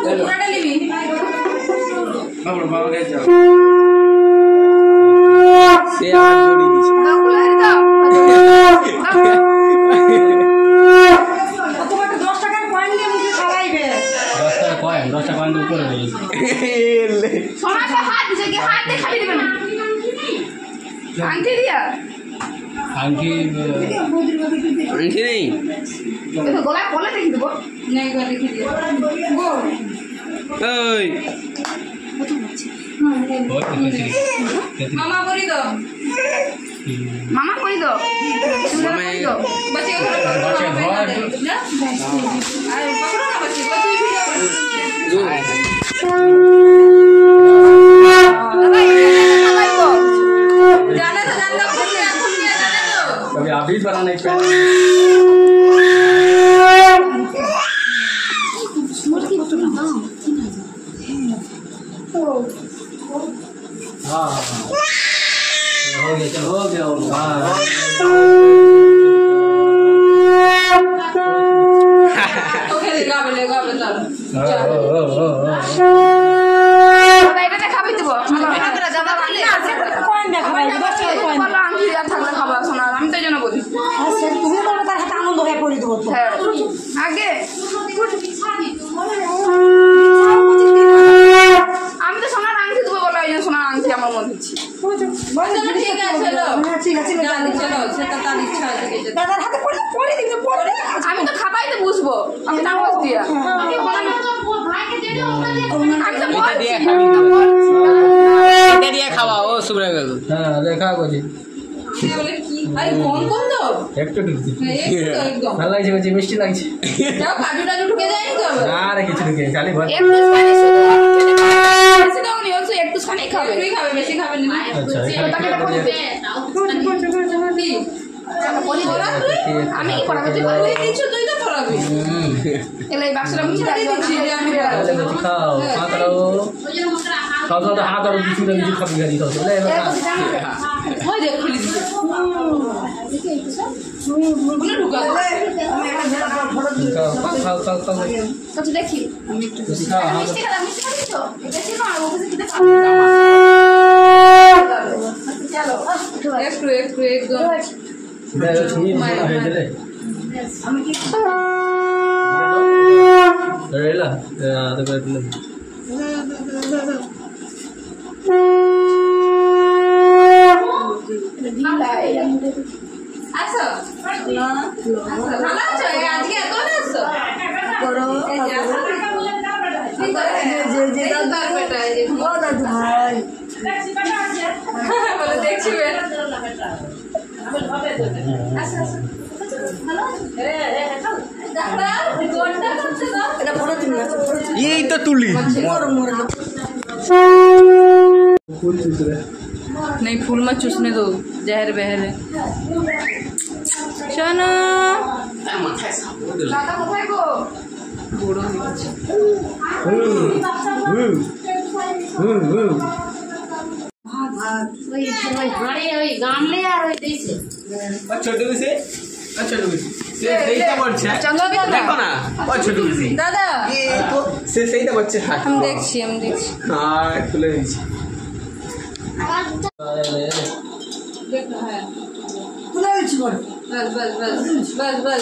পুরোটা নিবি বাবু বাবা গেছে সে আর জড়ি দিছে তোমাকে 10 টাকার কয়েন দিয়ে মুখে খাওয়াইবে 10 টাকা কয়েন 10 টাকা কয়েন উপরে রয়েছে সোনাটা হাত দিছে কি হাত দিয়ে খালি দিবে না আংটি দিয়া আংটি নেই তো গলায় পলে দেখি দেবো না একবার দেখি দিও ওই মামা করি দাও মামা করি দাও মামা बच्चे घर ना अरे पकड़ो ना बच्चे को तू जाने तो जानता हूं कि आप नहीं जाने तो कभी आप भी बनाने पे हाँ हो गया चलो हो गया ओके लेगा बता এটা দেখা পাই দেব আমরা দাদা বানি আছে কোন দেখা পাই বস কোন বলা আমি আর থাকলে খাবার শোনা আমি তো জানো বলি আচ্ছা তুমি বলবে তার হাতে আনন্দ হয়ে পড়ি দেব হ্যাঁ আগে আমি তো সোনার আংটি দেবো বলা এই সোনার আংটি আমার মধ্যে ছিল ঠিক আছে চলো ঠিক আছে চলো সেটা তার ইচ্ছা আছে দাদার হাতে পড়ে দিবি আমি তো খাবাইতে বুঝবো আমি না বস দিয়া আমি তো এটা দিয়ে খাবি এটা দিয়ে খাওয়া ও সুবরা গেল হ্যাঁ দেখা কোজি বলে কি আরে কোন কোন দাও একটু ঢুকছি একদম ভালো লাগছে কোজি মিষ্টি লাগছে যাও কাজু টাজু ঢুকে যায় তো আর কিছু ঢুকে খালি ভর একটু খানি শুধু বেশি দাও নি হচ্ছে একটু খানি খাবে তুই খাবে বেশি খাবে না আচ্ছা তাকে বলবে আমি কি পড়াবো তুই বলে দিচ্ছ তুই তো পড়াবি এলাই বাক্সটা মুছে দিচ্ছি যে আমি পড়াবো খাও হাত দাও খাও তো হাত দাও কিছু না কিছু খাবি গাড়ি খাও লে ওই দেখ খুলে দিছে বলে ঢুকা খাও খাও খাও কত দেখি আমি একটু খাও মিষ্টি খাবি তো বেশি না ও কিছু খেতে পারবো চলো একটু একদম মেরে ছুঁয়ে হয়ে গেলে আমি কি রেলা আদে করে দিলাম আচ্ছা না ভালো আছো আজকে এত আছো করো যে তার বেটা এই যে ও দাদু ভাই বলে দেখছি আচ্ছা এই তো তুলি फूल चूस रहे नहीं फूल मत चूसने दो जहर बहर है शोनो दादा कोথায় গো বড় হয়েছে ওই ঘরে ওই গামলে আর ওই দিছে छोटू से छोटू से सही तो बच्चा देखो ना ओ छोटू से दादा ये तो से सही तो बच्चा है हम देखছি हां खुले দিছি देखो है खुले দিছি বল बस बस बस बस बस